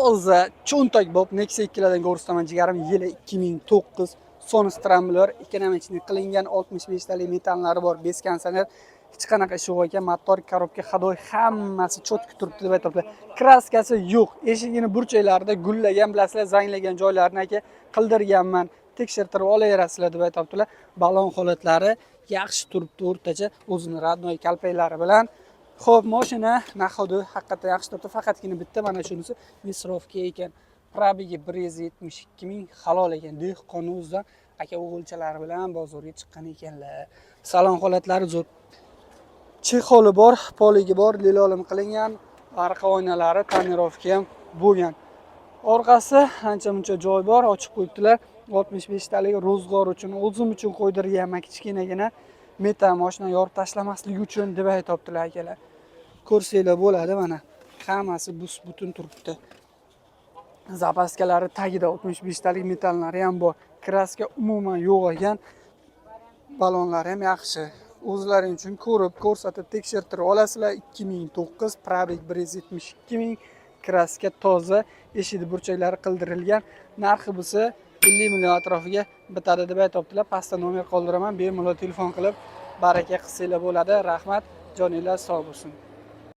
toza cho'ntak bo'lib Nexia 2 lardan ko'rsataman jigarim. Yili 2009 Sonus Scrambler 2 namechnik qilingan 65 talik metallari bor. Beskansaner hech qanaqa ishi yo'q ekan. Motor, korobka, hadoy hammasi chotki turibdi deb aytibdi. Kraskasi yo'q. Eshigini burchaklarida gullagan, bilasizlar, zanglagan joylarini aka qildirganman. Tekshirtirib olaverasizlar deb aytibdilar. Balon holatlari yaxshi turibdi o'rtacha, o'zini radnoy kalpaklari bilan. Xo'p, mashina nahodi haqiqatan yaxshi turibdi. Faqatgina bitta mana shunisi misrovka ekan. Probegi 172 ming halol ekan. Dehqon o'zidan aka o'g'ilchalari bilan bozorga chiqqan ekanlar. Salon holatlari zo'r. Chexoli bor, poligi bor, lilolim qilingan, orqa oynalari tonirovka ham bo'lgan. Orqasi ancha-muncha joy bor, ochib qo'yibdilar. 65 talik ro'zg'or uchun, o'zim uchun qo'ydirganman kichkinagina metal mashina yorib tashlamaslik uchun deb aytibdilar akalar. Ko'rsanglar bo'ladi mana. Hammasi butun turibdi. Zapaskalari tagida 65 talik metallari ham bor. Kraska umuman yo'q ekan. Balonlari ham yaxshi. O'zlaring uchun ko'rib, ko'rsatib, tekshirtirib olasizlar. 2009 probeg 172 ming, kraska toza, eshik burchaklari qildirilgan. Narxi bo'lsa 50 million atrofiga bitadi deb aytibdilar. Pastda nomer qoldiraman, bemalol telefon qilib baraka qilsanglar bo'ladi. Rahmat, joninglar sog' bo'lsin.